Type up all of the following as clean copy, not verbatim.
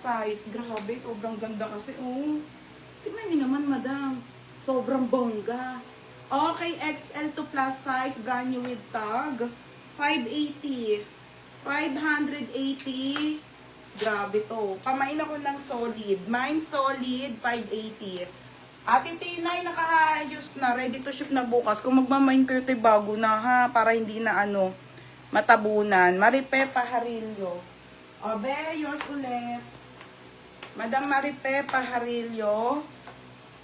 size. Grabe, sobrang ganda kasi. Oh, tingnan niyo naman, madam. Sobrang bongga. Okay, XL to plus size, brand new with tag. 580. 580. Grabe to. Pamain ako ng solid. Mine solid, 580. Ate Tinay, nakaayos na. Ready to ship na bukas. Kung magmamain kayo tayo bago na ha. Para hindi na ano, matabunan. Maripe Pajarillo. Obe, yours ulit. Madam Maripe Pajarillo.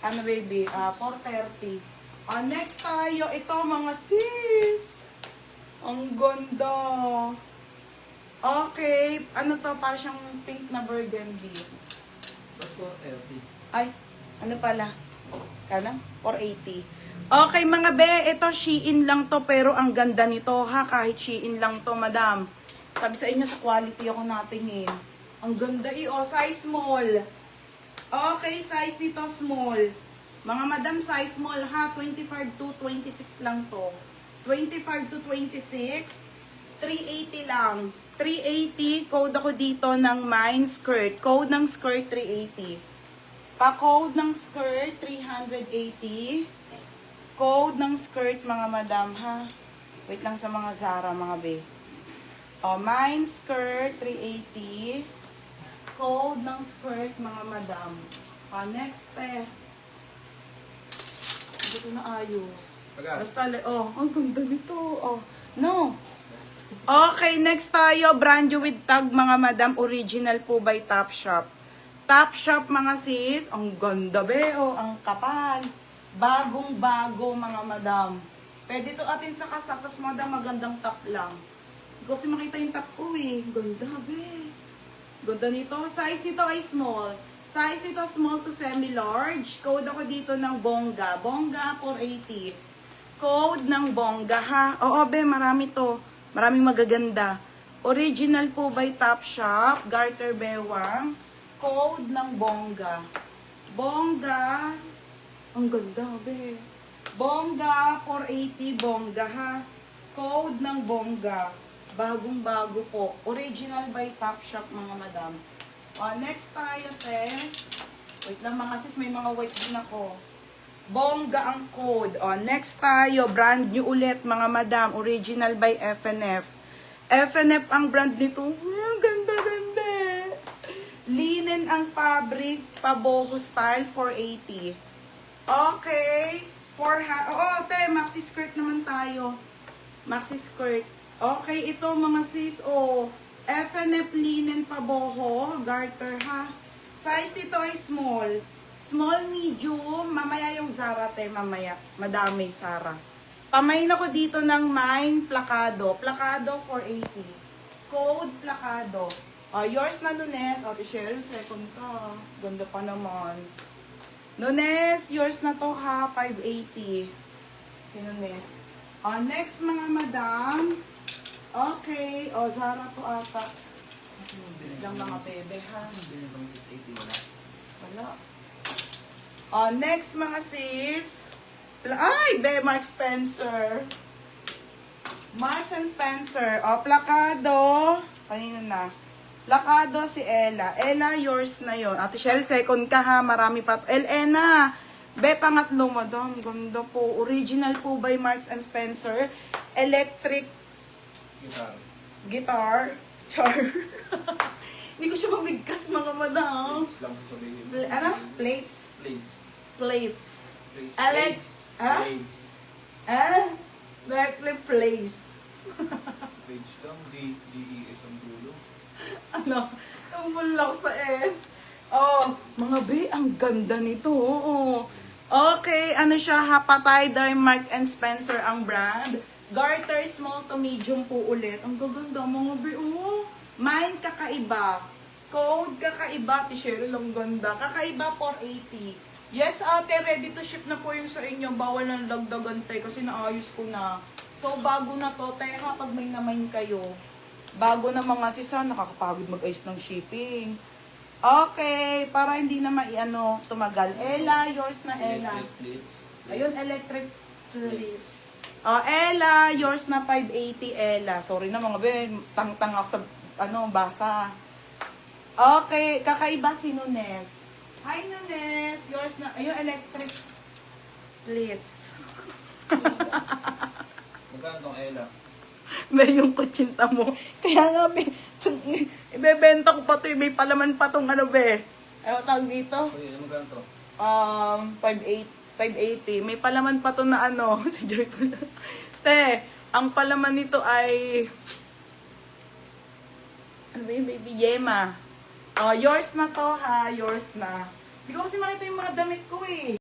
Ano baby? 430. Next tayo. Ito mga sis. Ang ganda. Okay. Ano to? Para siyang pink na burgundy. Ba't 430? Ay, ano pala? Kano? 480. Okay mga be, ito Shein lang to pero ang ganda nito ha. Kahit Shein lang to madam. Sabi sa inyo sa quality ako natingin. Ang ganda size small. Okay, size nito small. Mga madam, size small ha. 25 to 26 lang to. 25 to 26. 380 lang. 380. Code ako dito ng mine skirt. Code ng skirt 380. Pa-code ng skirt 380. Code ng skirt mga madam ha. Wait lang sa mga Zara mga be. Mine skirt 380. Code ng skirt mga madam. Next hindi ko na ayos. Basta, ang ganda nito. No. Okay, next tayo. Brand new with tag, mga madam. Original po by Topshop. Topshop, mga sis. Ang ganda, be. Ang kapal. Bagong-bago, mga madam. Pwede to atin sa kasak. Tapos, madam, magandang top lang. Hindi ko kasi makita yung top ko, eh. Ganda, be. Ganda nito. Size nito ay small. Size nito small to semi-large. Code ako dito ng bongga. Bongga 480. Code ng bongga ha. Oo be, marami to. Maraming magaganda. Original po by Topshop. Garter Bewang. Code ng bongga. Bongga. Ang ganda be. Bongga 480 bongga ha. Code ng bongga. Bagong-bago po. Original by Topshop mga madam. Next tayo, te. Wait lang mga sis, may mga white din ako. Bongga ang code. Next tayo, brand new ulit mga madam. Original by FNF. FNF ang brand nito. Ganda-ganda. Linen ang fabric, paboho style, 480. Okay. Te, maxi skirt naman tayo. Maxi skirt. Okay, ito mga sis, FNF linen paboho, garter ha. Size nito ay small. Small, medium, mamaya yung Zara te, mamaya. Madami Zara. Pamain ako dito ng mine plakado. Plakado 480. Code plakado. Yours na Nunes. Cheryl, second ka. Ganda pa naman. Nunes, yours na to ha, 580. Si Nunes. Next mga madam. Okay. Zara to ata. Lang mga bebe ha. Wala. Next mga sis. Ay, be, Mark Spencer. Marks and Spencer. Plakado. Kanina na. Plakado si Ella. Ella, yours na yon. Ate Shell, second ka ha. Marami pa. Elena. Be, pangatlo mo doon. Ganda po. Original po by Marks and Spencer. Electric Guitar. Char. Hindi ko siya mabigkas mga madam. Plates? Plates. Alex. Electric plates. Plates lang. D-E-S ang dulo. Tumbol ako sa S. Mga be, ang ganda nito. Okay, siya, Hapatay, Mark and Spencer ang brand. Garter, small to medium po ulit. Ang gaganda mga be, Mine, kakaiba. Code, kakaiba. T-shirt lang ganda. Kakaiba, 480. Yes, ate, ready to ship na po yung sa inyo. Bawal ng lagdagan tayo kasi naayos ko na. So, bago na to. Tayo pag may namain kayo. Bago na mga sisa, nakakapagod mag-ayos ng shipping. Okay, para hindi na tumagal. Ella, yours na Ella. Ayun, electric plates. Ella, yours na 580, Ella. Sorry na mga be, tang-tang ako sa, basa. Okay, kakaiba si Nunes. Hi, Nunes. Yours na. Ayun, electric plates. Magkano tong Ella? May yung kutsinta mo. Kaya nga, ibebenta ko pa to. May palaman pa tong ano, be. Ano tawag dito? Uy, magkano to? 580. May palaman pa to na ano. Si Joy pala. Te, ang palaman nito ay... Ano ba yung baby? Yema. Yours na to ha. Yours na. Hindi ko kasi makita yung mga damit ko eh.